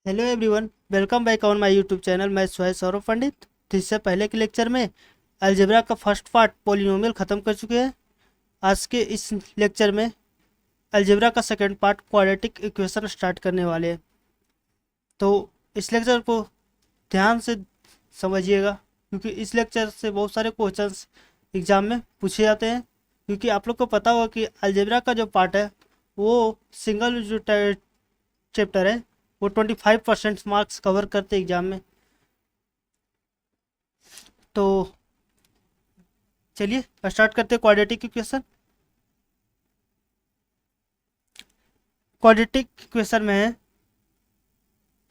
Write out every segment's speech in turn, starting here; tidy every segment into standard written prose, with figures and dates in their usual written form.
Hello everyone, welcome back on my YouTube channel. मैं सुहेल सौरभ पंडित। तो इससे पहले के लेक्चर में अलजेब्रा का फर्स्ट पार्ट पॉलिनोमियल ख़त्म कर चुके हैं। आज के इस लेक्चर में अलजेब्रा का second part quadratic equation start करने वाले हैं। तो इस लेक्चर को ध्यान से समझिएगा, क्योंकि इस लेक्चर से बहुत सारे क्वेश्चंस एग्ज़ाम में पूछे जाते हैं। क्योंकि आप लोग को पता होगा कि अलजेब्रा का जो पार्ट है वो सिंगल जो चैप्टर है वो 25% मार्क्स कवर करते एग्जाम में। तो चलिए स्टार्ट करते हैं क्वाड्रेटिक इक्वेशन। क्वाड्रेटिक इक्वेशन में है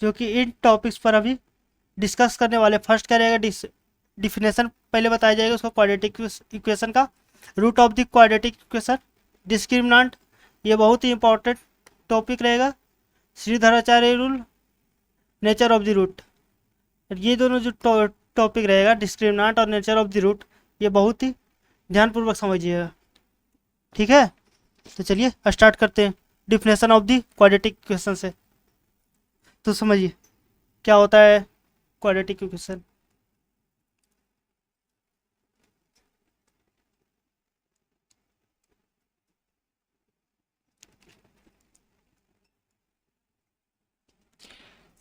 जो कि इन टॉपिक्स पर अभी डिस्कस करने वाले। फर्स्ट क्या रहेगा, डिफिनेशन पहले बताया जाएगा उसका क्वाड्रेटिक इक्वेशन का। Root of the quadratic equation, discriminant, ये बहुत ही इंपॉर्टेंट टॉपिक रहेगा। Shridharacharya rule, nature of the root, ये दोनों जो टॉपिक रहेगा डिस्क्रिमिनेंट और नेचर ऑफ द रूट, ये बहुत ही ध्यानपूर्वक समझिएगा, ठीक है। तो चलिए स्टार्ट करते हैं definition of the quadratic equation से। तो समझिए क्या होता है क्वाड्रेटिक इक्वेशन।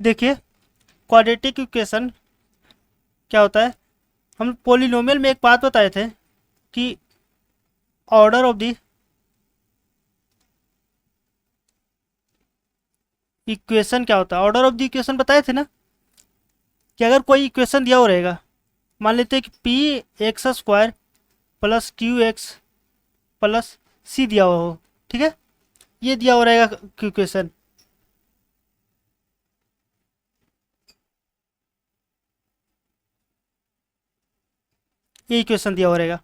देखिए क्वाड्रेटिक इक्वेशन क्या होता है। हम पॉलिनोमियल में एक बात बताए थे कि ऑर्डर ऑफ द इक्वेशन क्या होता है। ऑर्डर ऑफ द इक्वेशन बताए थे ना, कि अगर कोई इक्वेशन दिया हो रहेगा, मान लेते हैं कि P X square plus Q X plus C दिया हुआ हो, ठीक है। ये दिया हो रहेगा इक्वेशन। ये इक्वेशन दिया हो रहेगा।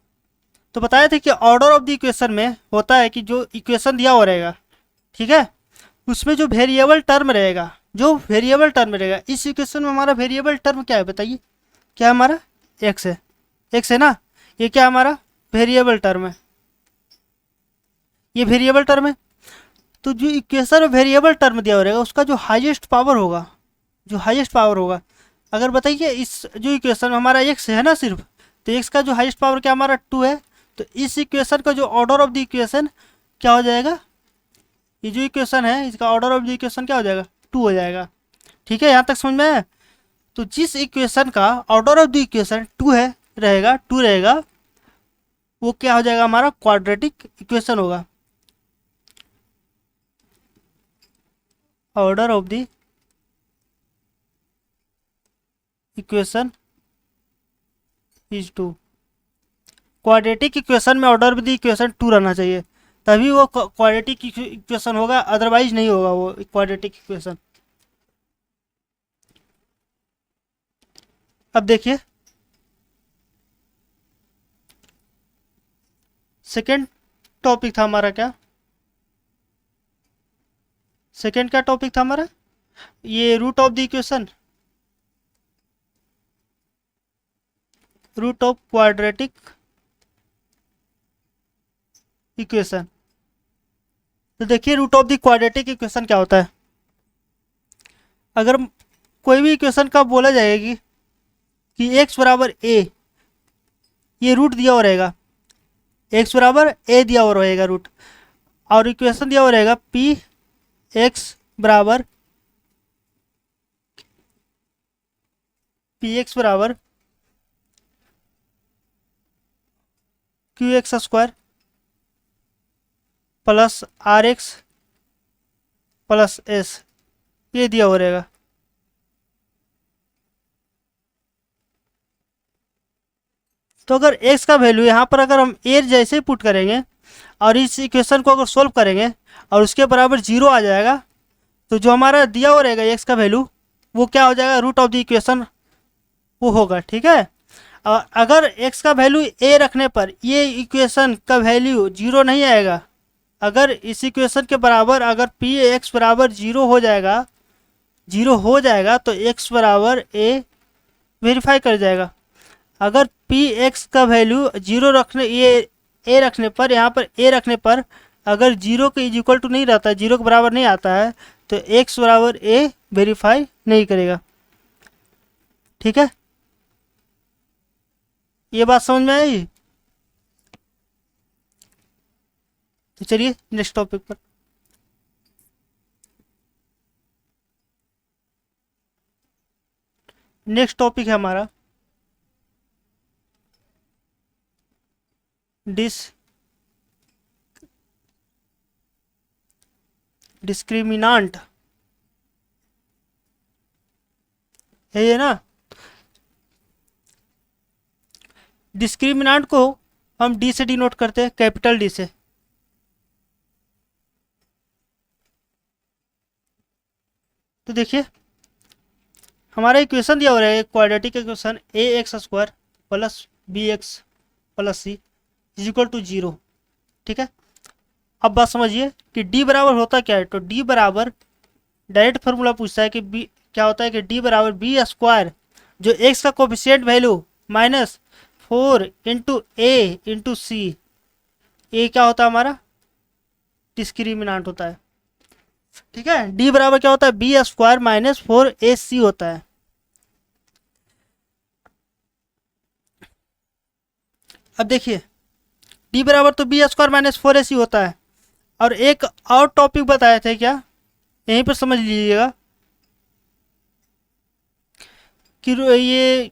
तो बताया था कि ऑर्डर ऑफ द इक्वेशन में होता है कि जो इक्वेशन दिया हो रहेगा, ठीक है, उसमें जो वेरिएबल टर्म रहेगा, जो वेरिएबल टर्म रहेगा, इस इक्वेशन में हमारा वेरिएबल टर्म क्या है बताइए। क्या हमारा एक्स है, एक्स है ना। ये क्या हमारा वेरिएबल टर्म है, ये वेरिएबल टर्म है। तो जो इक्वेशन में वेरिएबल टर्म दिया हो रहेगा उसका जो हाईएस्ट पावर होगा, जो हाईएस्ट पावर होगा, अगर बताइए इस जो इक्वेशन में हमारा एक्स है ना सिर्फ, तो एक्स का जो हाईएस्ट पावर क्या हमारा 2 है। तो इस इक्वेशन का जो ऑर्डर ऑफ द इक्वेशन क्या हो जाएगा, ये जो इक्वेशन है इसका ऑर्डर ऑफ द इक्वेशन क्या हो जाएगा, 2 हो जाएगा, ठीक है। यहाँ तक समझ में आया। तो जिस इक्वेशन का ऑर्डर ऑफ द इक्वेशन 2 है रहेगा, 2 रहेगा, वो क्या हो जाएगा, हमारा क्वाड्रेटिक इक्वेशन होगा। Order of the equation is 2। Quadratic equation में ऑर्डर ऑफ द इक्वेशन 2 रहना चाहिए, तभी वो क्वाड्रेटिक इक्वेशन होगा, अदरवाइज नहीं होगा वो क्वाड्रेटिक इक्वेशन। अब देखिए सेकेंड टॉपिक था हमारा क्या, सेकेंड क्या टॉपिक था हमारा, ये root of the equation, root of quadratic equation. तो देखिए root of the quadratic equation क्या होता है। अगर कोई भी इक्वेशन का बोला जाएगी कि x बराबर a, ये रूट दिया हो रहेगा, x बराबर a दिया हो रहेगा रूट, और इक्वेशन दिया हो रहेगा p x बराबर q x square plus r x plus s, ये दिया हो रहेगा। तो अगर x का वैल्यू यहाँ पर अगर हम a जैसे ही पुट करेंगे और इस इक्वेशन को अगर सोल्व करेंगे और उसके बराबर 0 आ जाएगा, तो जो हमारा दिया हो रहेगा x का वैल्यू वो क्या हो जाएगा, रूट ऑफ द इक्वेशन वो होगा, ठीक है। और अगर x का वैल्यू a रखने पर ये इक्वेशन का वैल्यू 0 नहीं आएगा, अगर इस इक्वेशन के बराबर अगर पी एक्स बराबर 0 हो जाएगा, 0 हो जाएगा, तो x बराबर a वेरीफाई कर जाएगा। अगर पी एक्स का वैल्यू 0 रखने, ये a रखने पर, यहाँ पर a रखने पर अगर 0 के इज इक्वल टू नहीं रहता है, 0 के बराबर नहीं आता है, तो x बराबर a वेरीफाई नहीं करेगा। ठीक है, ये बात समझ में आई। तो चलिए नेक्स्ट टॉपिक पर। नेक्स्ट टॉपिक है हमारा डिस्क्रिमिनांट है ये ना। डिस्क्रिमिनांट को हम डी से डिनोट करते हैं, कैपिटल डी से। तो देखिए हमारा इक्वेशन दिया हो रहा है, quadratic equation a x square plus B x plus c is equal to 0। ठीक है, अब बात समझिए कि डी बराबर होता क्या है। तो डी बराबर डायरेक्ट फार्मूला पूछता है कि बी क्या होता है कि डी बराबर बी स्क्वायर, जो एक्स का कोफिशिएंट वैल्यू माइनस 4 इंटू ए इंटू सी। ए क्या होता है हमारा डिस्क्रिमिनांट होता है। ठीक है, डी बराबर क्या होता है बी स्क्वायर माइनस 4ac होता है। अब देखिए डी बराबर तो बी स्क्वायर माइनस 4ac होता है। और एक और टॉपिक बताए थे क्या, यहीं पर समझ लीजिएगा कि ये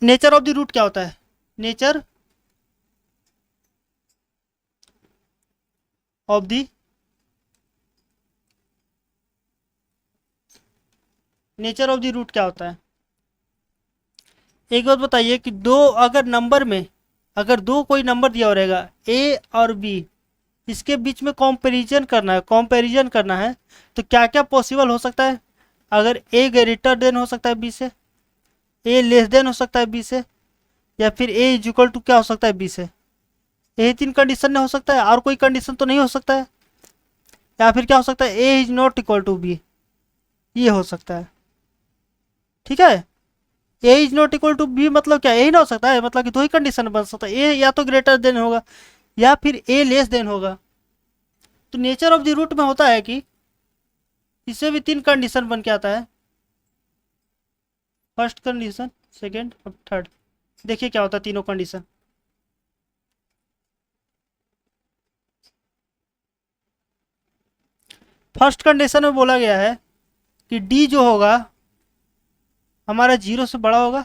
नेचर ऑफ द रूट क्या होता है। Nature of the nature of the root क्या होता है। एक बात बताइए कि दो अगर नंबर में अगर दो कोई नंबर दिया हो रहेगा ए और बी, इसके बीच में कंपैरिजन करना है तो क्या क्या पॉसिबल हो सकता है। अगर ए ग्रेटर देन हो सकता है बी से, ए लेस देन हो सकता है बी से, या फिर ए इज इक्वल टू क्या हो सकता है बी से। यही 3 कंडीशन में हो सकता है, और कोई कंडीशन तो नहीं हो सकता है। या फिर क्या हो सकता है A is not equal to B, ये हो सकता है। ठीक है, A is not equal to B मतलब क्या, यही ना हो सकता है, मतलब कि दो ही कंडीशन बन सकता है। ए या तो ग्रेटर देन होगा या फिर ए लेस देन होगा। तो नेचर ऑफ द रूट में होता है कि इससे भी 3 कंडीशन बन के आता है, फर्स्ट कंडीशन, सेकेंड और थर्ड। देखिए क्या होता है तीनों कंडीशन। फर्स्ट कंडीशन में बोला गया है कि डी जो होगा हमारा 0 से बड़ा होगा।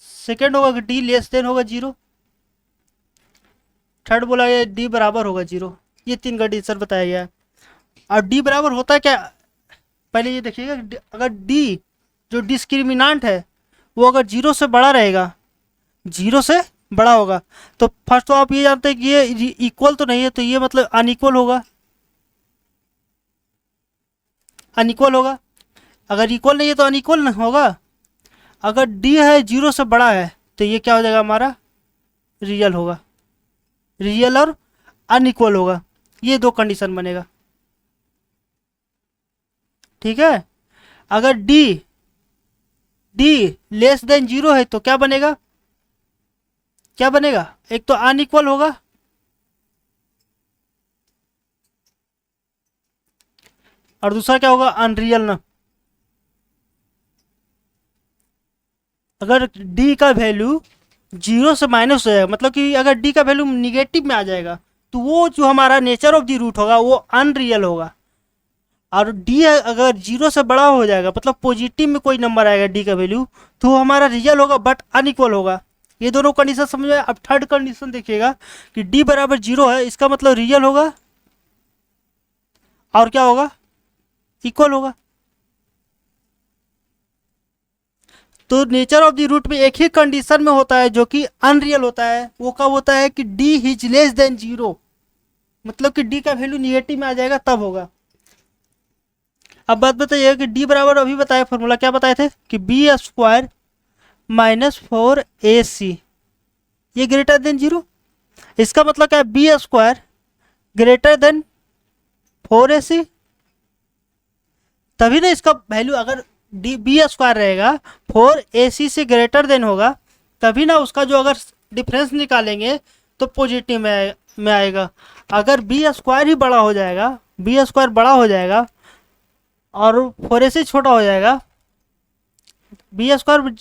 सेकेंड होगा कि डी लेस देन होगा 0। थर्ड बोला गया डी बराबर होगा 0। ये 3 कंडीशन बताया गया है। और डी बराबर होता है क्या, पहले ये देखिएगा, अगर डी जो डिस्क्रिमिनांट है वो अगर 0 से बड़ा रहेगा, 0 से बड़ा होगा, तो फर्स्ट तो आप ये जानते हैं कि ये इक्वल तो नहीं है, तो ये मतलब अनइक्वल होगा। अनइक्वल होगा, अगर इक्वल नहीं है तो अनइक्वल होगा। अगर डी है 0 से बड़ा है तो ये क्या हो जाएगा हमारा रियल होगा। रियल और अनइक्वल होगा, ये 2 कंडीशन बनेगा। ठीक है, अगर डी लेस देन 0 है तो क्या बनेगा, क्या बनेगा, एक तो अनइक्वल होगा और दूसरा क्या होगा अनरियल ना। अगर डी का वैल्यू 0 से माइनस हो जाएगा, मतलब कि अगर डी का वैल्यू निगेटिव में आ जाएगा, तो वो जो हमारा नेचर ऑफ द रूट होगा वो अनरियल होगा। और डी अगर 0 से बड़ा हो जाएगा, मतलब पॉजिटिव में कोई नंबर आएगा डी का वैल्यू, तो वो हमारा रियल होगा बट अनइक्वल होगा। ये दोनों कंडीशन समझ में। अब थर्ड कंडीशन देखिएगा कि डी बराबर 0 है, इसका मतलब रियल होगा और क्या होगा इक्वल होगा। तो नेचर ऑफ द रूट में एक ही कंडीशन में होता है जो कि अनरियल होता है। वो कब होता है कि डी इज लेस देन 0, मतलब कि डी का वैल्यू निगेटिव में आ जाएगा तब होगा। अब बात बताइए कि डी बराबर अभी बताया फॉर्मूला क्या बताए थे कि बी स्क्वायर माइनस 4ac, ये ग्रेटर देन 0। इसका मतलब क्या है B square greater than 4ac, तभी ना इसका वैल्यू अगर डी बी स्क्वायर रहेगा 4ac से ग्रेटर देन होगा, तभी ना उसका जो अगर डिफरेंस निकालेंगे तो पॉजिटिव में आएगा। अगर बी स्क्वायर ही बड़ा हो जाएगा, बी स्क्वायर बड़ा हो जाएगा और 4ac छोटा हो जाएगा, बी स्क्वायर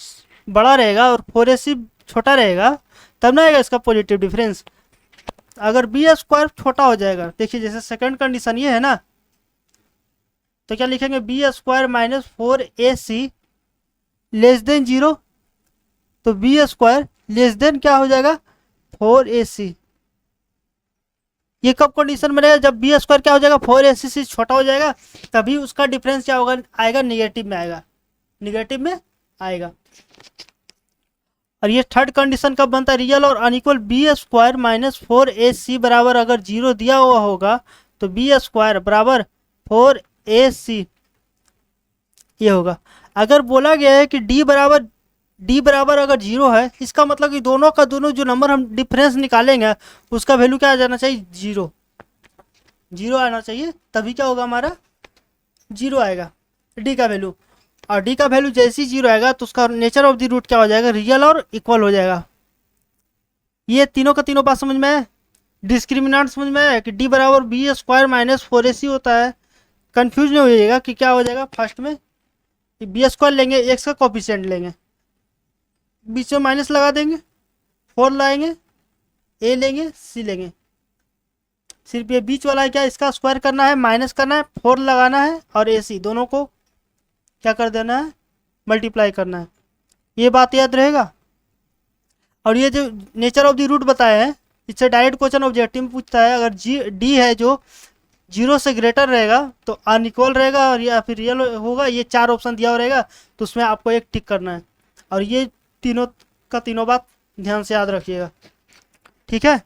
बड़ा रहेगा और 4ac छोटा रहेगा, तब ना आएगा इसका पॉजिटिव डिफरेंस। अगर बी स्क्वायर छोटा हो जाएगा, देखिए जैसे सेकंड कंडीशन ये है ना, तो क्या लिखेंगे, b square minus 4ac less than 0, तो बी स्क्वायर लेस देन क्या हो जाएगा, 4ac। ये कब कंडीशन बनेगा, जब बी स्क्वायर क्या हो जाएगा, 4ac से छोटा हो जाएगा, तभी उसका डिफरेंस क्या होगा, आएगा निगेटिव में आएगा, निगेटिव में आएगा। और ये थर्ड कंडीशन कब बनता है, रियल और unequal B square minus 4ac बराबर अगर 0 दिया हुआ होगा तो बी स्क्वायर बराबर 4ac ये होगा। अगर बोला गया है कि डी बराबर अगर 0 है, इसका मतलब कि दोनों का दोनों जो नंबर हम डिफरेंस निकालेंगे उसका वैल्यू क्या आ जाना चाहिए, 0 0 आना चाहिए, तभी क्या होगा हमारा 0 आएगा डी का वैल्यू। और डी का वैल्यू जैसे ही 0 आएगा तो उसका नेचर ऑफ द रूट क्या हो जाएगा, रियल और इक्वल हो जाएगा। ये तीनों का तीनों बात समझ में है, डिस्क्रिमिनेंट समझ में है कि डी बराबर बी स्क्वायर माइनस 4ac होता है। कंफ्यूज नहीं हो जाएगा कि क्या हो जाएगा, फर्स्ट में बी स्क्वायर लेंगे, एक्स का कॉफिशिएंट लेंगे, बीच में माइनस लगा देंगे, 4 लाएंगे, ए लेंगे, सी लेंगे, सिर्फ ये बीच वाला है क्या, इसका स्क्वायर करना है, माइनस करना है, 4 लगाना है और ए सी दोनों को क्या कर देना है, मल्टीप्लाई करना है। ये बात याद रहेगा। और ये जो नेचर ऑफ द रूट बताया है, इससे डायरेक्ट क्वेश्चन ऑब्जेक्टिव में पूछता है, अगर डी है जो 0 से ग्रेटर रहेगा तो अनइक्वल रहेगा और या फिर रियल होगा, ये 4 ऑप्शन दिया हुआ रहेगा, तो उसमें आपको एक टिक करना है। और ये तीनों का तीनों बात ध्यान से याद रखिएगा, ठीक है।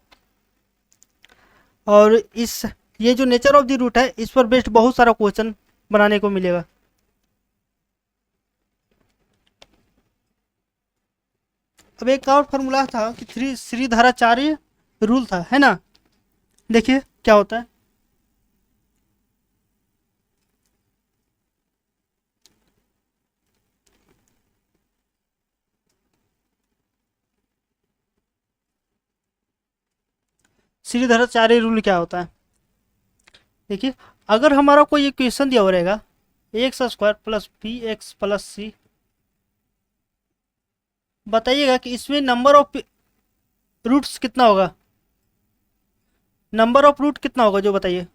और इस ये जो नेचर ऑफ द रूट है, इस पर बेस्ड बहुत सारा क्वेश्चन बनाने को मिलेगा। अब एक और फॉर्मूला था कि श्रीधराचार्य रूल था, है ना, देखिए क्या होता है। श्रीधराचार्य रूल क्या होता है, देखिए अगर हमारा कोई इक्वेशन दिया हुआ रहेगा, X square plus B x plus C, बताइएगा कि इसमें नंबर ऑफ रूट्स कितना होगा, नंबर ऑफ रूट कितना होगा जो बताइए।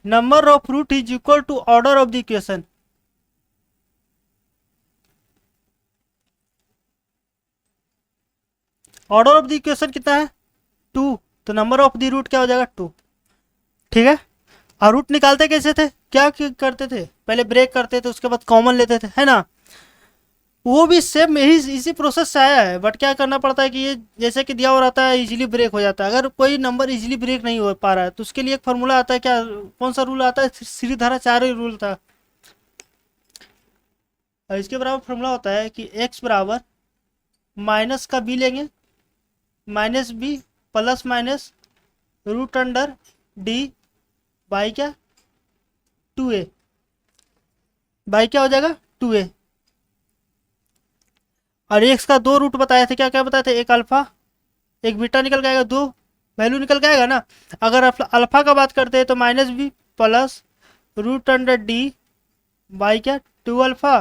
Number of root is equal to order of the equation. Order of the equation कितना है, 2, तो नंबर ऑफ द रूट क्या हो जाएगा, 2, ठीक है। और रूट निकालते कैसे थे, क्या करते थे, पहले ब्रेक करते थे, उसके बाद कॉमन लेते थे, है ना। वो भी सेम यही इसी प्रोसेस से आया है, बट क्या करना पड़ता है कि ये जैसे कि दिया हुआ रहता है इजीली ब्रेक हो जाता है। अगर कोई नंबर इजीली ब्रेक नहीं हो पा रहा है तो उसके लिए एक फार्मूला आता है, क्या कौन सा रूल आता है, श्रीधराचार्य रूल था। और इसके बराबर फार्मूला होता है कि एक्स बराबर माइनस का बी लेंगे, minus b plus minus root under d by क्या 2a, बाई क्या हो जाएगा 2a। और एक्स का 2 रूट बताए थे, क्या क्या बताए थे, एक अल्फा एक बीटा निकल के आएगा, 2 वैल्यू निकल के आएगा ना। अगर अल्फा का बात करते हैं तो minus b plus root under d by क्या 2 अल्फा,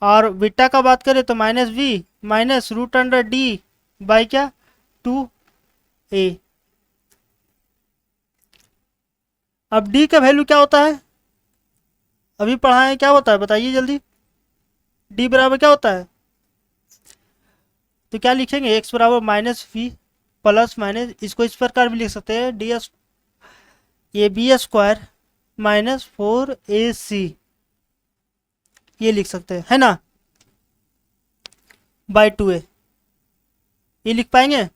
और बीटा का बात करें तो minus b minus root under d by क्या 2a। अब डी का वैल्यू क्या होता है, अभी पढ़ाएं, क्या होता है बताइए जल्दी, डी बराबर क्या होता है, तो क्या लिखेंगे, एक्स बराबर माइनस वी प्लस माइनस, इसको इस प्रकार भी लिख सकते हैं, डी एस ये बी स्क्वायर माइनस 4ac, ये लिख सकते हैं, है ना, बाई 2a, ये लिख पाएंगे।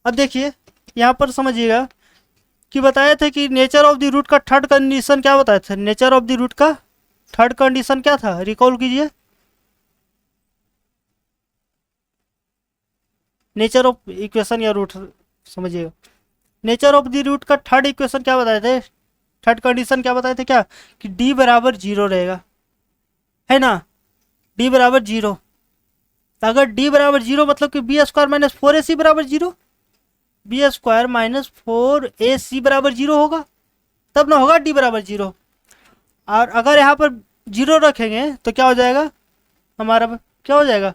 अब देखिए यहाँ पर समझिएगा कि बताए थे कि नेचर ऑफ द रूट का थर्ड कंडीशन क्या बताए थे, नेचर ऑफ द रूट का थर्ड कंडीशन क्या था, रिकॉल कीजिए। नेचर ऑफ इक्वेशन या रूट समझिएगा, नेचर ऑफ द रूट का थर्ड इक्वेशन क्या बताए थे, थर्ड कंडीशन क्या बताए थे, क्या कि डी बराबर 0 रहेगा, है ना, डी बराबर 0। अगर डी बराबर 0 मतलब कि बी स्क्वायर माइनस 4ac बराबर 0, बी स्क्वायर माइनस 4ac बराबर 0 होगा, तब ना होगा डी बराबर 0। और अगर यहाँ पर 0 रखेंगे तो क्या हो जाएगा हमारा, क्या हो जाएगा,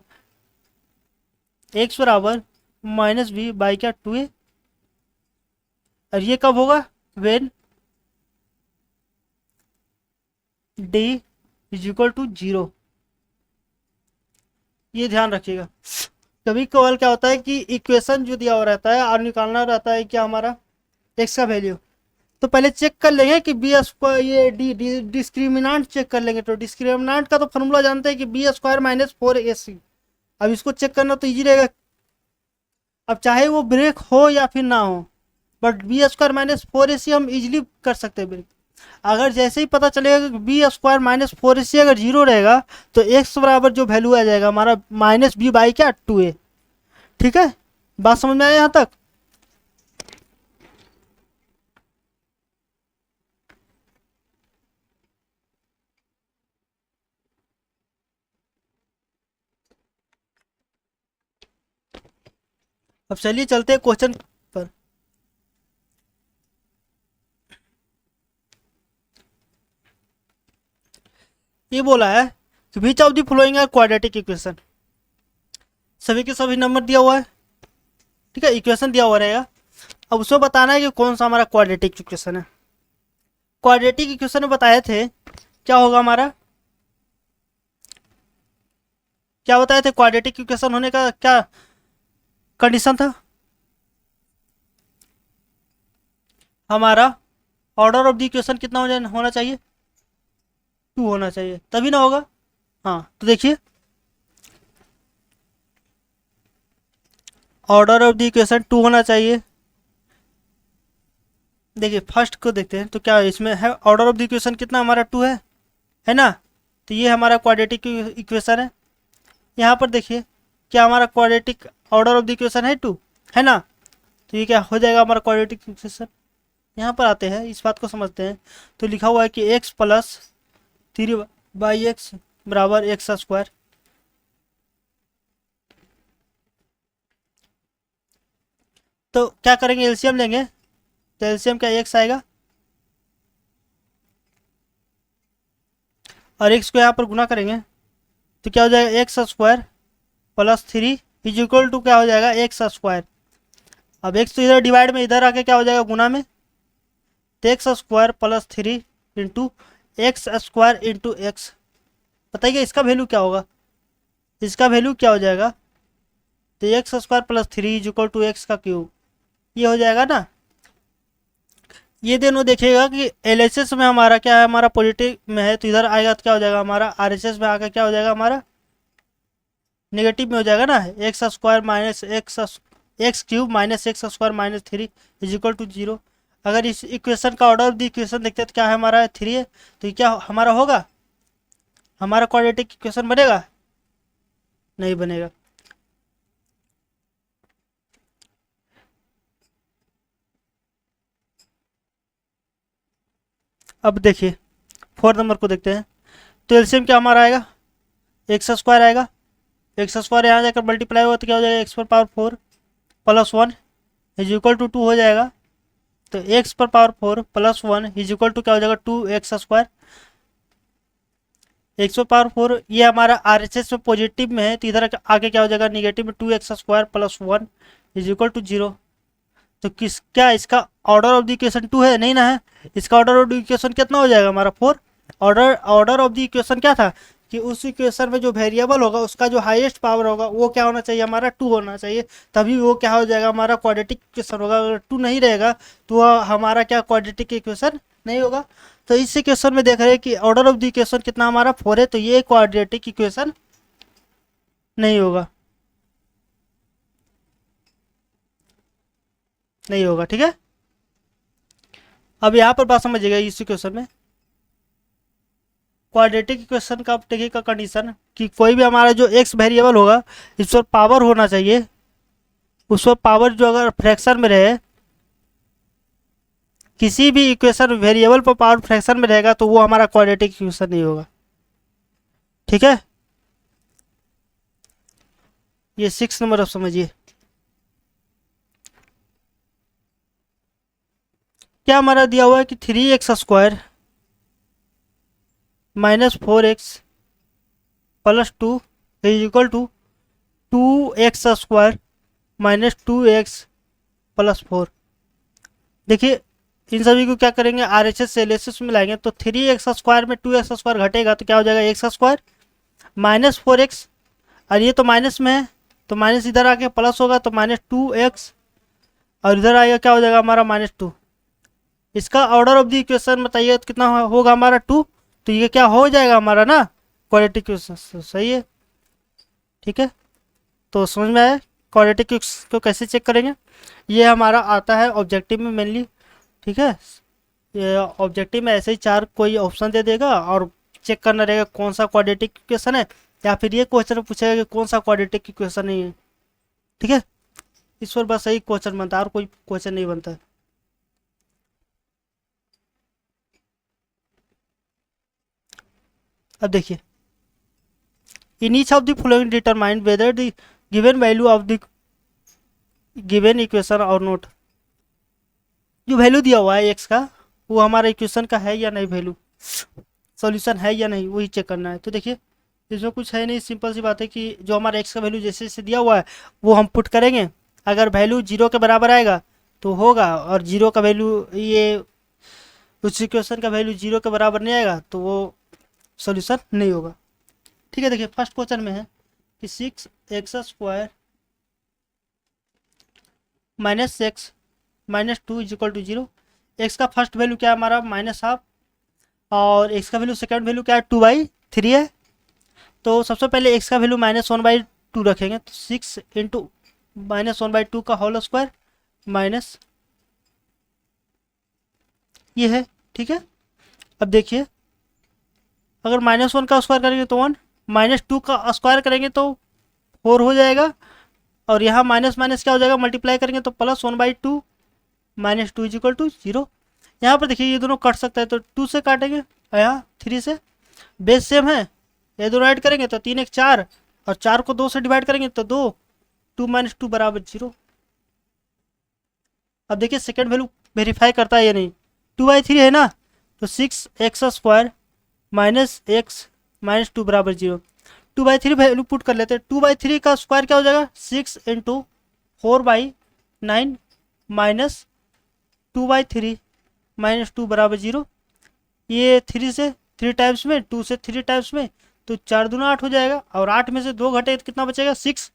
एक्स बराबर माइनस बी बाई क्या 2a। और ये कब होगा, when d is equal to 0। ये ध्यान रखिएगा। कभी कभार क्या होता है कि इक्वेशन जो दिया हुआ रहता है और निकालना रहता है क्या हमारा एक्स का वैल्यू, तो पहले चेक कर लेंगे कि बी स्क्वायर, ये डी डिस्क्रिमिनांट चेक कर लेंगे। तो डिस्क्रिमिनांट का तो फॉर्मूला जानते हैं कि बी स्क्वायर माइनस 4ac। अब इसको चेक करना तो ईजी रहेगा, अब चाहे वो ब्रेक हो या फिर ना हो, but B square minus 4ac हम इजीली कर सकते हैं ब्रेक। अगर जैसे ही पता चलेगा कि बी स्क्वायर माइनस 4ac अगर 0 रहेगा तो एक्स बराबर जो वैल्यू आ जाएगा हमारा माइनस बी बाई क्या 2a। ठीक है, बात समझ में आया यहाँ तक। अब चलिए चलते हैं क्वेश्चन पर। ये बोला है कि which of the following are quadratic equation. सभी के सभी नंबर दिया हुआ है, ठीक है, इक्वेशन दिया हुआ रहेगा। अब उसमें बताना है कि कौन सा हमारा क्वाड्रेटिक इक्वेशन है। क्वाड्रेटिक इक्वेशन में बताए थे क्या होगा हमारा, क्या बताए थे क्वाड्रेटिक इक्वेशन होने का क्या कंडीशन था हमारा, ऑर्डर ऑफ द इक्वेशन कितना होना चाहिए, 2 होना चाहिए, तभी ना होगा। हाँ तो देखिए, ऑर्डर ऑफ द इक्वेशन 2 होना चाहिए। देखिए फर्स्ट को देखते हैं तो क्या इसमें है, ऑर्डर ऑफ द इक्वेशन कितना हमारा 2 है ना। तो ये हमारा क्वाड्रेटिक इक्वेशन है। यहाँ पर देखिए क्या हमारा quadratic order of the equation है 2, है ना। तो ये क्या हो जाएगा हमारा क्वाड्रेटिक इक्वेशन। यहाँ पर आते हैं, इस बात को समझते हैं। तो लिखा हुआ है कि एक्स प्लस 3/x बराबर एक्स स्क्वायर। तो क्या करेंगे, एलसीएम लेंगे। तो एलसीएम क्या एक्स आएगा और एक्स को यहाँ पर गुना करेंगे तो क्या हो जाएगा x square plus 3 is equal to क्या हो जाएगा एक्स स्क्वायर। अब एक्स तो इधर डिवाइड में इधर आके क्या हो जाएगा गुना में, तो x square plus 3 into x square into x. बताइए इसका वैल्यू क्या होगा, इसका वैल्यू क्या हो जाएगा, तो x square plus 3 is equal to x का क्यूब। ये हो जाएगा ना। ये दोनों देखिएगा कि एलएचएस में हमारा क्या है, हमारा पॉजिटिव में है तो इधर आएगा तो क्या हो जाएगा हमारा आरएचएस में आकर क्या हो जाएगा हमारा नेगेटिव में हो जाएगा ना। X square minus x cube minus x square minus 3 is equal to 0। अगर इस इक्वेशन का ऑर्डर ऑफ द इक्वेशन देखते हैं तो क्या है हमारा 3 है, तो ये क्या हमारा होगा, हमारा क्वाड्रेटिक इक्वेशन बनेगा, नहीं बनेगा। अब देखिए 4 नंबर को देखते हैं। तो एलसीएम क्या हमारा आएगा, एक्स स्क्वायर आएगा, एक्स स्क्वायर यहाँ जाकर मल्टीप्लाई होगा तो क्या हो जाएगा एक्स पर power 4 plus 1 is equal to 2 हो जाएगा। तो एक्स पर power 4 plus 1 is equal to क्या हो जाएगा 2x स्क्वायर। एक्स पर पावर 4 ये हमारा आरएचएस में पॉजिटिव में है तो इधर आगे क्या हो जाएगा निगेटिव में 2x square plus 1 is equal to 0। तो किस क्या इसका ऑर्डर ऑफ द इक्वेशन 2 है, नहीं ना है। इसका ऑर्डर ऑफ द इक्वेशन कितना हो जाएगा हमारा 4। ऑर्डर ऑफ द इक्वेशन क्या था कि उस इक्वेशन में जो वेरिएबल होगा उसका जो हाईएस्ट पावर होगा वो क्या होना चाहिए हमारा 2 होना चाहिए, तभी वो क्या हो जाएगा हमारा क्वाड्रेटिक इक्वेशन होगा। अगर 2 नहीं रहेगा तो हमारा क्या क्वाड्रेटिक इक्वेशन नहीं होगा। तो इस इक्वेशन में देख रहे हैं कि ऑर्डर ऑफ द इक्वेशन कितना हमारा 4 है, तो ये क्वाड्रेटिक इक्वेशन नहीं होगा, नहीं होगा। ठीक है, अब यहाँ पर बात समझिएगा इस इक्वेशन में क्वाड्रेटिक इक्वेशन का देखिए का कंडीशन कि कोई भी हमारा जो एक्स वेरिएबल होगा इस पर पावर होना चाहिए, उस पर पावर जो अगर फ्रैक्शन में रहे, किसी भी इक्वेशन वेरिएबल पर पावर फ्रैक्शन में रहेगा तो वो हमारा क्वाड्रेटिक इक्वेशन नहीं होगा। ठीक है, ये 6 नंबर अब समझिए। क्या हमारा दिया हुआ है कि 3x² minus 4x plus 2 is equal to 2x² minus 2x plus 4। देखिए इन सभी को क्या करेंगे, आर एच एस से एल एच एस में लाएंगे तो 3x² में 2x² घटेगा तो क्या हो जाएगा x² माइनस 4x, और ये तो माइनस में है तो माइनस इधर आके प्लस होगा तो माइनस 2x, और इधर आएगा क्या हो जाएगा हमारा -2। इसका ऑर्डर ऑफ द इक्वेशन बताइए तो कितना होगा हमारा 2, तो ये क्या हो जाएगा हमारा ना क्वाड्रेटिक इक्वेशन। सही है, ठीक है। तो समझ में आया क्वाड्रेटिक को कैसे चेक करेंगे। ये हमारा आता है ऑब्जेक्टिव में मेनली, ठीक है। ये ऑब्जेक्टिव में ऐसे ही 4 कोई ऑप्शन दे देगा और चेक करना रहेगा कौन सा क्वाड्रेटिक इक्वेशन है, या फिर ये क्वेश्चन पूछेगा कि कौन सा क्वाड्रेटिक इक्वेशन नहीं है, ठीक है। इस पर बस यही क्वेश्चन बनता है और कोई क्वेश्चन नहीं बनता है। अब देखिए, in each of the following determine whether the given value of the given equation और नोट। जो वैल्यू दिया हुआ है एक्स का वो हमारा इक्वेशन का है या नहीं, वैल्यू सॉल्यूशन है या नहीं, वही चेक करना है। तो देखिए इसमें कुछ है नहीं, सिंपल सी बात है कि जो हमारा एक्स का वैल्यू जैसे जैसे दिया हुआ है वो हम पुट करेंगे। अगर वैल्यू 0 के बराबर आएगा तो होगा, और 0 का वैल्यू ये उस इक्वेशन का वैल्यू 0 के बराबर नहीं आएगा तो वो सॉल्यूशन नहीं होगा, ठीक है। देखिए फर्स्ट क्वेश्चन में है कि 6x² minus x minus 2 is equal to 0। एक्स का फर्स्ट वैल्यू क्या है हमारा -12, और एक्स का वैल्यू सेकंड वैल्यू क्या है 2/3 है। तो सबसे पहले एक्स का वैल्यू -1/2 रखेंगे, तो 6 इंटू -1/2 का होल स्क्वायर माइनस ये है, ठीक है। अब देखिए अगर -1 का स्क्वायर करेंगे तो 1, -2 का स्क्वायर करेंगे तो 4 हो जाएगा, और यहाँ माइनस माइनस क्या हो जाएगा, मल्टीप्लाई करेंगे तो +1/2 -2 इज इक्वल टू 0। यहाँ पर देखिए ये दोनों कट सकता है तो 2 से काटेंगे, और यहाँ 3 से, बेस सेम है, ये दोनों ऐड करेंगे तो 3 1 4, और 4 को 2 से डिवाइड करेंगे तो 2, 2 - 2 बराबर 0। अब देखिए सेकेंड वैल्यू वेरीफाई करता है या नहीं, 2/3 है ना, तो 6x² माइनस एक्स माइनस 2 बराबर 0। 2/3 वैल्यू पुट कर लेते हैं, 2/3 का स्क्वायर क्या हो जाएगा 6 इंटू 4/9 माइनस 2/3 माइनस 2 बराबर 0। ये 3 से 3 टाइम्स में, 2 से 3 टाइम्स में, तो 4 दूना 8 हो जाएगा, और 8 में से 2 घटे तो कितना बचेगा 6,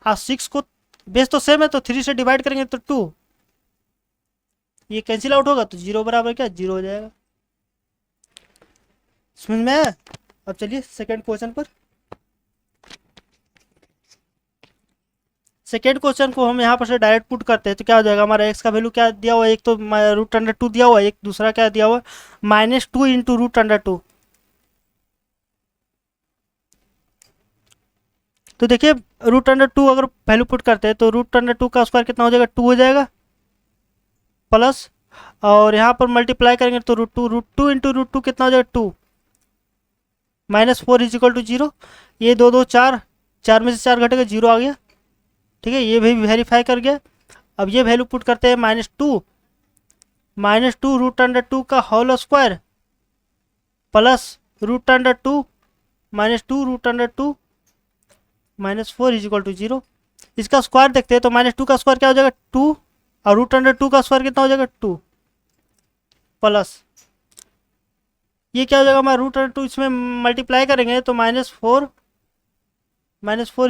और 6 को बेस तो सेम है तो 3 से डिवाइड करेंगे तो 2, ये कैंसिल आउट होगा तो 0 बराबर क्या 0 हो जाएगा। समझ में आया। अब चलिए सेकेंड क्वेश्चन पर। सेकेंड क्वेश्चन को हम यहाँ पर से डायरेक्ट पुट करते हैं तो क्या हो जाएगा हमारा एक्स का वैल्यू क्या दिया हुआ है, एक तो √2 दिया हुआ है, एक दूसरा क्या दिया हुआ है -2 इंटू √2। तो देखिए √2 अगर वैल्यू पुट करते हैं तो √2 का स्क्वायर कितना हो जाएगा 2 हो जाएगा, प्लस और यहाँ पर मल्टीप्लाई करेंगे तो √2 इंटू √2 कितना हो जाएगा 2, -4 इज इक्वल टू 0। ये 2 2 4, 4 में से 4 घटेगा 0 आ गया, ठीक है। ये भी वेरीफाई कर गया। अब ये वैल्यू पुट करते हैं -2 √2 का whole square plus √2 -2 √2 -4 is equal to 0। इसका स्क्वायर देखते हैं तो -2 का स्क्वायर क्या हो जाएगा 2, और √2 का स्क्वायर कितना हो जाएगा 2, प्लस ये क्या हो जाएगा हमारा √2, इसमें मल्टीप्लाई करेंगे तो -4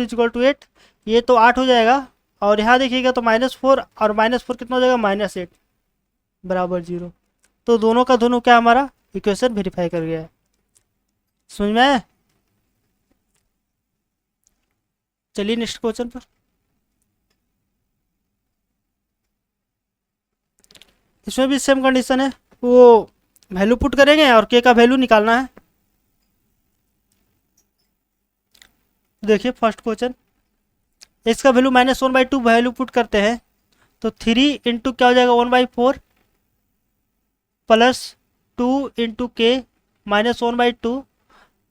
इज इक्वल टू 8, ये तो 8 हो जाएगा, और यहाँ देखिएगा तो -4 और -4 कितना हो जाएगा -8 बराबर 0। तो दोनों का दोनों क्या हमारा इक्वेशन वेरीफाई कर गया है। समझ में आया। चलिए नेक्स्ट क्वेश्चन पर। इसमें भी सेम कंडीशन है, वो वैल्यू पुट करेंगे और के का वैल्यू निकालना है। देखिए फर्स्ट क्वेश्चन, एक्स का वैल्यू -1/2 वैल्यू पुट करते हैं तो 3 इंटू क्या हो जाएगा 1/4 प्लस 2 इंटू के -1/2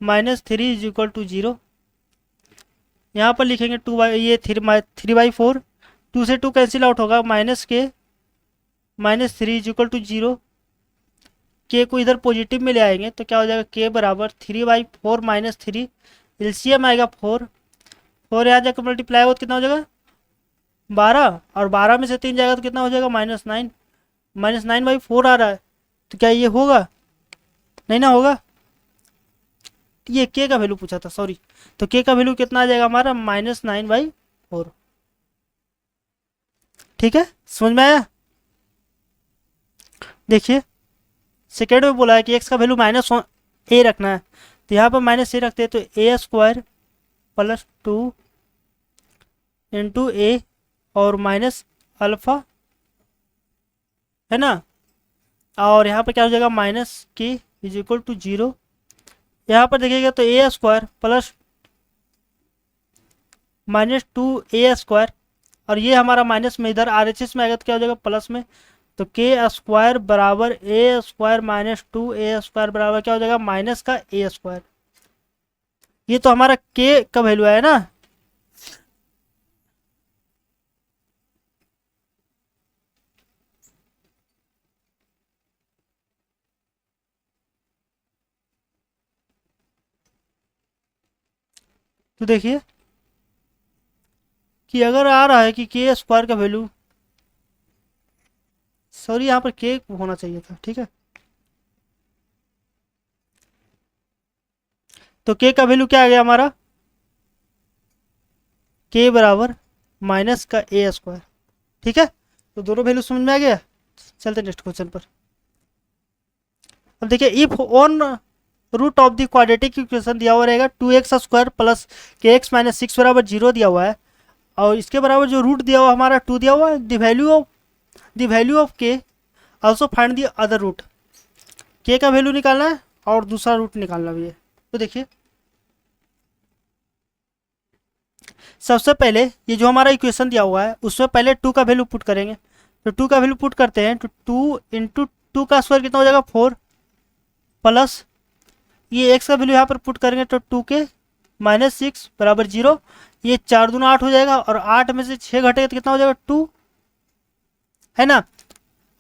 -3 इज इक्वल टू 0। यहाँ पर लिखेंगे 2 बाई ये 3/4, 2 से 2 कैंसिल आउट होगा, -k -3 इज इक्वल टू 0। के को इधर पॉजिटिव में ले आएंगे तो क्या हो जाएगा, के बराबर 3/4 माइनस 3, एलसीएम आएगा 4। 4 यहाँ जाकर मल्टीप्लाई हो तो कितना हो जाएगा 12, और 12 में से 3 जाएगा तो कितना हो जाएगा -9। -9/4 आ रहा है, तो क्या ये होगा, नहीं ना होगा। ये के का वैल्यू पूछा था, सॉरी। तो के का वैल्यू कितना आ जाएगा हमारा -9/4। ठीक है, समझ में आया। देखिए सेकेंड में बोला है कि एक्स का वैल्यू -a रखना है, तो यहाँ पर -a रखते हैं तो a² + 2 इंटू a और माइनस अल्फ़ा, है ना। और यहाँ पर क्या हो जाएगा -k इज इक्वल टू 0। यहाँ पर देखिएगा तो a² प्लस -2a², और ये हमारा माइनस में इधर RHS में आएगा तो क्या हो जाएगा प्लस में, तो k² बराबर a² माइनस 2a² बराबर क्या हो जाएगा माइनस का a²। ये तो हमारा k का वैल्यू है ना। तो देखिए कि अगर आ रहा है कि k² का वैल्यू, सॉरी यहाँ पर k होना चाहिए था, ठीक है। तो k का वैल्यू क्या आ गया हमारा, k बराबर माइनस का a²। ठीक है, तो दोनों वैल्यू समझ में आ गया। चलते नेक्स्ट क्वेश्चन पर। अब देखिए if on root of the quadratic equation दिया हुआ रहेगा 2x² प्लस kx माइनस 6 बराबर 0 दिया हुआ है, और इसके बराबर जो रूट दिया हुआ हमारा 2 दिया हुआ है, the value of k also find the other root. k का वैल्यू निकालना है और दूसरा रूट निकालना भी है। तो देखिए सबसे पहले ये जो हमारा इक्वेशन दिया हुआ है उसमें पहले 2 का वैल्यू पुट करेंगे। तो 2 का वैल्यू पुट करते हैं तो 2 इंटू 2 का स्क्वायर कितना हो जाएगा 4, प्लस ये x का वैल्यू यहाँ पर पुट करेंगे तो 2k माइनस 6 बराबर 0। ये 4 दूना 8 हो जाएगा, और 8 में से 6 घटेगा तो कितना हो जाएगा 2, है ना।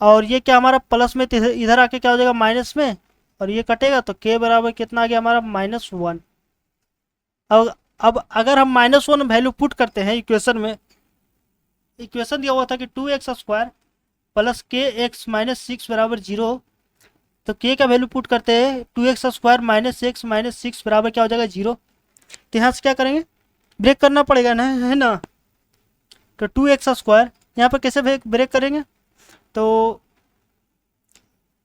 और ये क्या हमारा प्लस में, इधर आके क्या हो जाएगा माइनस में, और ये कटेगा तो k बराबर कितना आ गया हमारा -1। अब अगर हम -1 वैल्यू पुट करते हैं इक्वेशन में, इक्वेशन दिया हुआ था कि 2x² प्लस kx माइनस 6 बराबर 0, तो k का वैल्यू पुट करते हैं 2x² माइनस x माइनस 6 बराबर क्या हो जाएगा 0। तो यहाँ से क्या करेंगे, ब्रेक करना पड़ेगा ना, है ना। तो 2x² यहाँ पर कैसे ब्रेक करेंगे, तो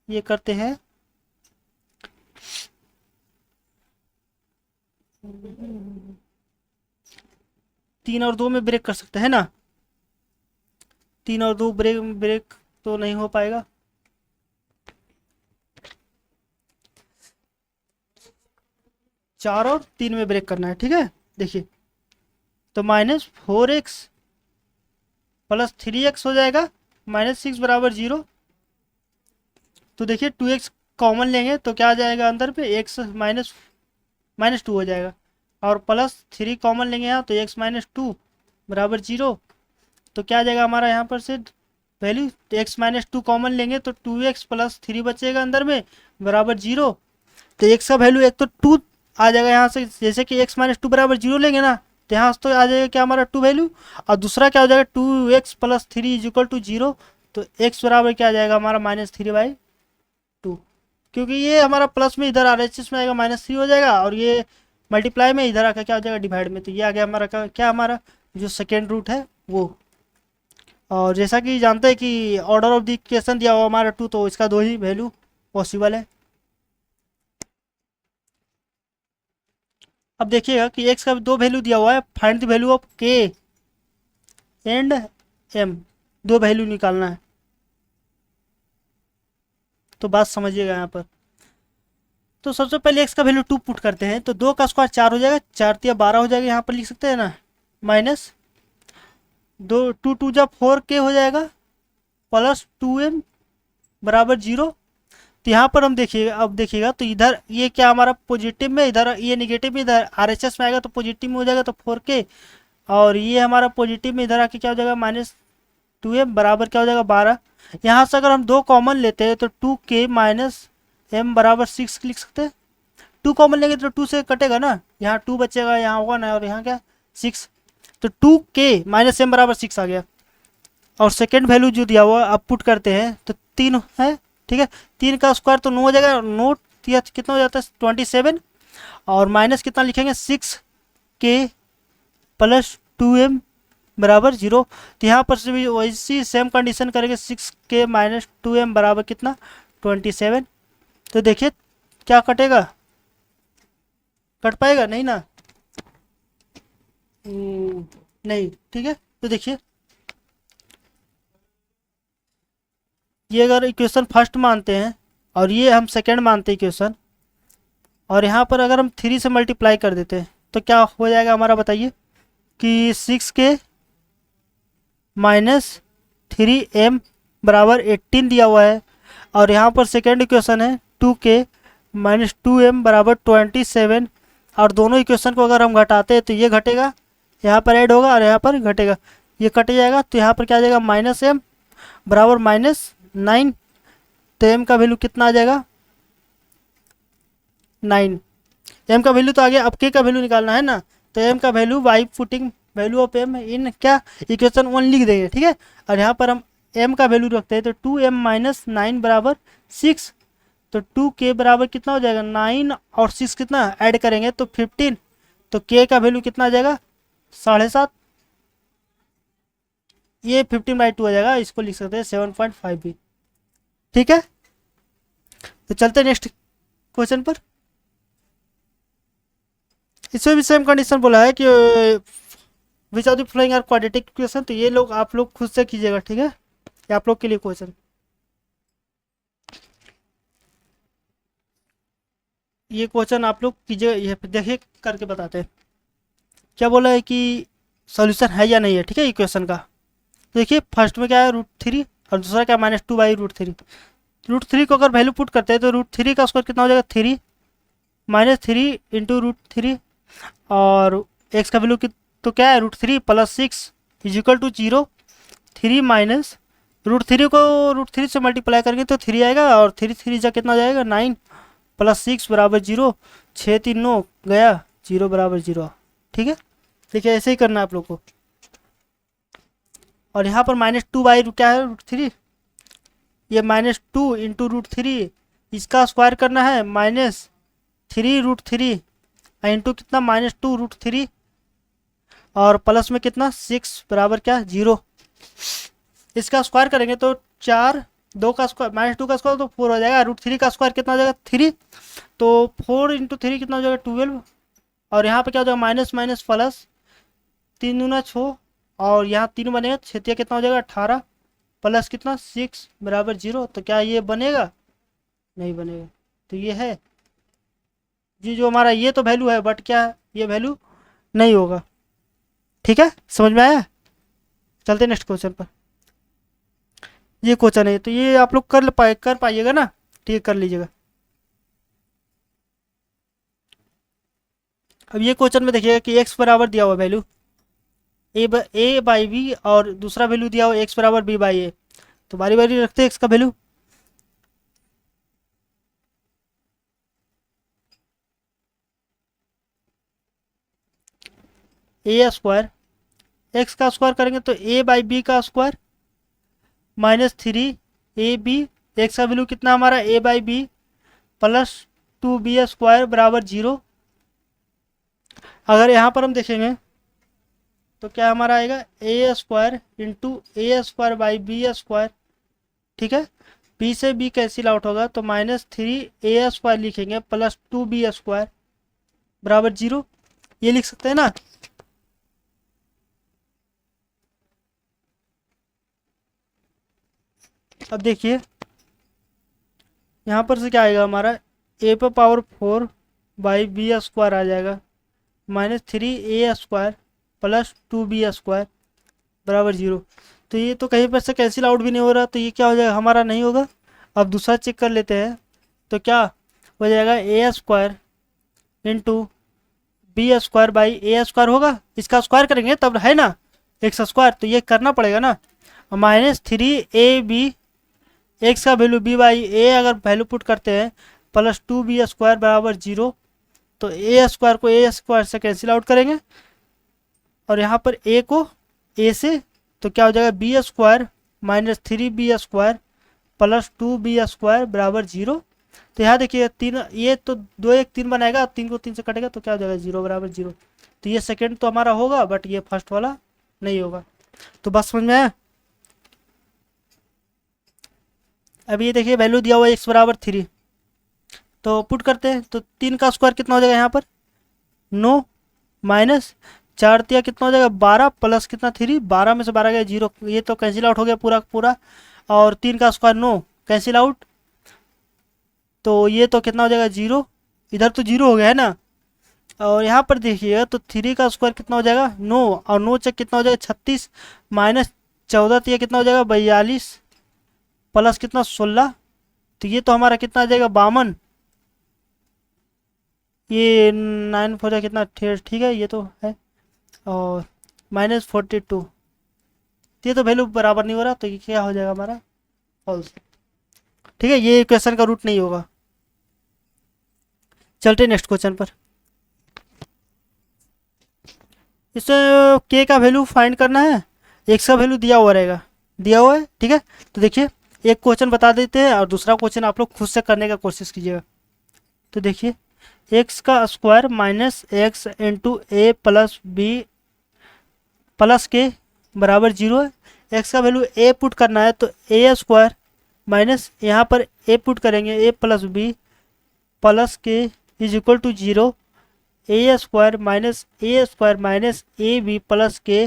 ये करते हैं 3 और 2 में ब्रेक कर सकते हैं ना। 3 और 2 ब्रेक तो नहीं हो पाएगा, 4 और 3 में ब्रेक करना है। ठीक है, देखिए तो -4x प्लस 3x हो जाएगा -6 बराबर 0। तो देखिए 2x कॉमन लेंगे तो क्या आ जाएगा अंदर पे, x -2 हो जाएगा, और प्लस 3 कॉमन लेंगे यहाँ तो x -2 बराबर 0। तो क्या आ जाएगा हमारा यहाँ पर से वैल्यू, तो x -2 कॉमन लेंगे तो 2x प्लस 3 बचेगा अंदर में बराबर 0। तो x का वैल्यू एक तो 2 आ जाएगा यहाँ से, जैसे कि x -2 बराबर 0 लेंगे ना तो यहाँ से तो आ जाएगा क्या हमारा 2 वैल्यू, और दूसरा क्या हो जाएगा 2x plus 3 is equal to 0। तो x बराबर क्या आ जाएगा हमारा -3/2, क्योंकि ये हमारा प्लस में इधर RHS में आएगा -3 हो जाएगा, और ये मल्टीप्लाई में इधर आकर क्या हो जाएगा डिवाइड में। तो ये आ गया हमारा क्या हमारा जो सेकेंड रूट है वो। और जैसा कि जानते हैं कि ऑर्डर ऑफ द इक्वेशन दिया हुआ हमारा 2, तो इसका 2 ही वैल्यू पॉसिबल है। अब देखिएगा कि x का 2 वैल्यू दिया हुआ है, find the value of k and m, 2 value निकालना है। तो बात समझिएगा यहाँ पर। तो सबसे पहले x का वैल्यू 2 पुट करते हैं, तो 2 का स्क्वायर 4 हो जाएगा, 4 तिया 12 हो जाएगा, यहाँ पर लिख सकते हैं ना, माइनस 2 2 जा 4k हो जाएगा, प्लस 2m बराबर 0। तो यहाँ पर हम देखिएगा, अब देखिएगा तो इधर ये क्या हमारा पॉजिटिव में, इधर ये निगेटिव में, इधर RHS में आएगा तो पॉजिटिव में हो जाएगा तो 4k, और ये हमारा पॉजिटिव में इधर आके क्या हो जाएगा -2m बराबर क्या हो जाएगा 12। यहाँ से अगर हम 2 कॉमन लेते हैं तो 2k माइनस m बराबर 6 लिख सकते हैं। 2 कॉमन लेंगे तो 2 से कटेगा ना, यहाँ 2 बचेगा, यहाँ 1 है और यहाँ क्या 6, तो 2k माइनस m बराबर 6 आ गया। और सेकेंड वैल्यू जो दिया हुआ अब पुट करते हैं तो 3 है, ठीक है। 3 का स्क्वायर तो 9 हो जाएगा, नोट कितना हो जाता है 27, और माइनस कितना लिखेंगे 6k प्लस 2m बराबर 0। तो यहाँ पर से भी वैसी सेम कंडीशन करेंगे, 6k माइनस 2m बराबर कितना 27। तो देखिए क्या कटेगा, कट पाएगा नहीं ना, नहीं, ठीक है। तो देखिए ये अगर इक्वेशन फर्स्ट मानते हैं और ये हम सेकेंड मानते हैं इक्वेशन, और यहाँ पर अगर हम 3 से मल्टीप्लाई कर देते हैं तो क्या हो जाएगा हमारा, बताइए कि 6k माइनस 3m बराबर 18 दिया हुआ है, और यहाँ पर सेकेंड इक्वेशन है 2k माइनस 2m बराबर 27, और दोनों इक्वेशन को अगर हम घटाते हैं तो ये घटेगा, यहाँ पर ऐड होगा और यहाँ पर घटेगा, ये कट जाएगा, तो यहाँ पर क्या आ जाएगा माइनस m बराबर -9। तो m का वैल्यू कितना आ जाएगा 9। m का वैल्यू तो आ गया, अब k का वैल्यू निकालना है ना, तो m का value by putting value of m इन क्या इक्वेशन 1 लिख देंगे, ठीक है। और यहाँ पर हम m का वैल्यू रखते हैं तो 2m माइनस 9 बराबर 6, तो 2k बराबर कितना हो जाएगा 9 और 6 कितना ऐड करेंगे तो 15, तो k का वैल्यू कितना आ जाएगा 7.5, ये 15/2 आ जाएगा, इसको लिख सकते हैं 7.5 भी, ठीक है। तो चलते हैं नेक्स्ट क्वेश्चन पर। इसमें भी सेम कंडीशन बोला है कि which of the following are quadratic equation, तो ये लोग आप लोग खुद से कीजिएगा, ठीक है, ये आप लोग के लिए क्वेश्चन। ये क्वेश्चन आप लोग कीजिएगा, ये देखिए करके बताते हैं क्या बोला है कि सॉल्यूशन है या नहीं है, ठीक है इक्वेशन का। देखिए फर्स्ट में क्या है √3 और दूसरा क्या -2/√3। √3 को अगर वैल्यू पुट करते हैं तो √3 का स्क्वायर कितना हो जाएगा 3 -3 इंटू √3, और x का वैल्यू तो क्या है √3 plus 6 is equal to 0। 3 minus √3 को √3 से मल्टीप्लाई करेंगे तो 3 आएगा, और 3 जा कितना हो जाएगा 9 प्लस 6 बराबर 0, 6 3 9 गया 0 बराबर 0, ठीक है। देखिए ऐसे ही करना है आप लोग को। और यहाँ पर -2 क्या है √3, ये -2 इंटू √3, इसका स्क्वायर करना है -3 √3 इंटू कितना -2 √3, और प्लस में कितना 6 बराबर क्या 0। इसका स्क्वायर करेंगे तो 4, 2 का स्क्वायर -2 का स्क्वायर तो 4 हो जाएगा, √3 का स्क्वायर कितना हो जाएगा 3, तो 4 इंटू 3 कितना हो जाएगा 12, और यहाँ पे क्या हो जाएगा माइनस माइनस प्लस, 3 दूना 6, और यहाँ 3 बनेगा, 6 कितना हो जाएगा 18 प्लस कितना 6 बराबर 0। तो क्या ये बनेगा, नहीं बनेगा, तो ये है जी जो हमारा ये तो वैल्यू है, बट क्या ये वैल्यू नहीं होगा, ठीक है, समझ में आया। चलते नेक्स्ट क्वेश्चन पर। ये क्वेश्चन है तो ये आप लोग कर पाइएगा ना, ठीक है, कर लीजिएगा। अब ये क्वेश्चन में देखिएगा कि x बराबर दिया हुआ वैल्यू a बाई बी, और दूसरा वैल्यू दिया हुआ x बराबर b बाई ए, तो बारी बारी रखते हैं x का वैल्यू। ए स्क्वायर, एक्स का स्क्वायर करेंगे तो a बाई बी का स्क्वायर -3ab, एक्स का वैल्यू कितना हमारा a by b plus 2b square बराबर 0। अगर यहाँ पर हम देखेंगे तो क्या हमारा आएगा a square into a square by b square, ठीक है। b से b कैंसिल आउट होगा तो -3a स्क्वायर लिखेंगे प्लस 2b स्क्वायर बराबर 0, ये लिख सकते हैं ना। अब देखिए यहाँ पर से क्या आएगा हमारा a पर पावर 4 बाई बी स्क्वायर आ जाएगा, -3a square plus 2b square बराबर 0। तो ये तो कहीं पर से कैंसिल आउट भी नहीं हो रहा, तो ये क्या हो जाएगा हमारा नहीं होगा। अब दूसरा चेक कर लेते हैं तो क्या हो जाएगा a square into b square by a square होगा, इसका स्क्वायर करेंगे तब है ना एक्स स्क्वायर, तो ये करना पड़ेगा ना, -3ab एक्स का वैल्यू बी बाई ए अगर वैल्यू पुट करते हैं प्लस 2b² बराबर 0, तो ए स्क्वायर को ए स्क्वायर से कैंसिल आउट करेंगे और यहाँ पर ए को ए से, तो क्या हो जाएगा b² minus 3b² plus 2b² बराबर 0। तो यहाँ देखिए तीन, ये तो 2 1 3 बनाएगा, 3 को 3 से कटेगा तो क्या हो जाएगा 0 बराबर 0। तो ये सेकेंड तो हमारा होगा बट ये फर्स्ट वाला नहीं होगा। तो बस समझ में आया। अब ये देखिए वैल्यू दिया हुआ है x बराबर 3, तो पुट करते हैं तो 3 का स्क्वायर कितना हो जाएगा यहाँ पर 9 माइनस 4 तिया कितना हो जाएगा 12 प्लस कितना 3, 12 में से 12 गया 0, ये तो कैंसिल आउट हो गया पूरा पूरा, और 3 का स्क्वायर 9 कैंसिल आउट, तो ये तो कितना हो जाएगा 0, इधर तो 0 हो गया है ना। और यहाँ पर देखिएगा तो 3 का स्क्वायर कितना हो जाएगा 9, और 9 चेक कितना हो जाएगा 36 माइनस 14 तिया कितना हो जाएगा 42 प्लस कितना 16, तो ये तो हमारा कितना आ जाएगा 52, ये 9 हो जाएगा कितना ठीक है ये तो है, और माइनस 42, ये तो वैल्यू बराबर नहीं हो रहा, तो ये क्या हो जाएगा हमारा फॉल्स। ठीक है, ये इक्वेशन का रूट नहीं होगा। चलते नेक्स्ट क्वेश्चन पर। इसमें के का वैल्यू फाइंड करना है, एक्स का वैल्यू दिया हुआ रहेगा, दिया हुआ है ठीक है। तो देखिए एक क्वेश्चन बता देते हैं और दूसरा क्वेश्चन आप लोग खुद से करने का कोशिश कीजिएगा। तो देखिए एक्स का स्क्वायर माइनस एक्स इंटू ए प्लस बी प्लस के बराबर 0 है। एक्स का वैल्यू ए पुट करना है तो ए स्क्वायर माइनस यहाँ पर ए पुट करेंगे A plus B plus K is equal to 0, A square minus A B plus K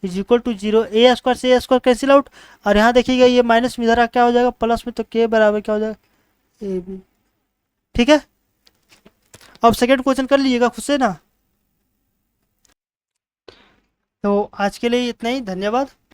is equal to 0, A square से ए स्क्वायर कैंसिल आउट, और यहाँ देखिएगा ये माइनस में इधर क्या हो जाएगा प्लस में, तो के बराबर क्या हो जाएगा ए बी। ठीक है, अब सेकेंड क्वेश्चन कर लीजिएगा खुद से ना। तो आज के लिए इतना ही, धन्यवाद।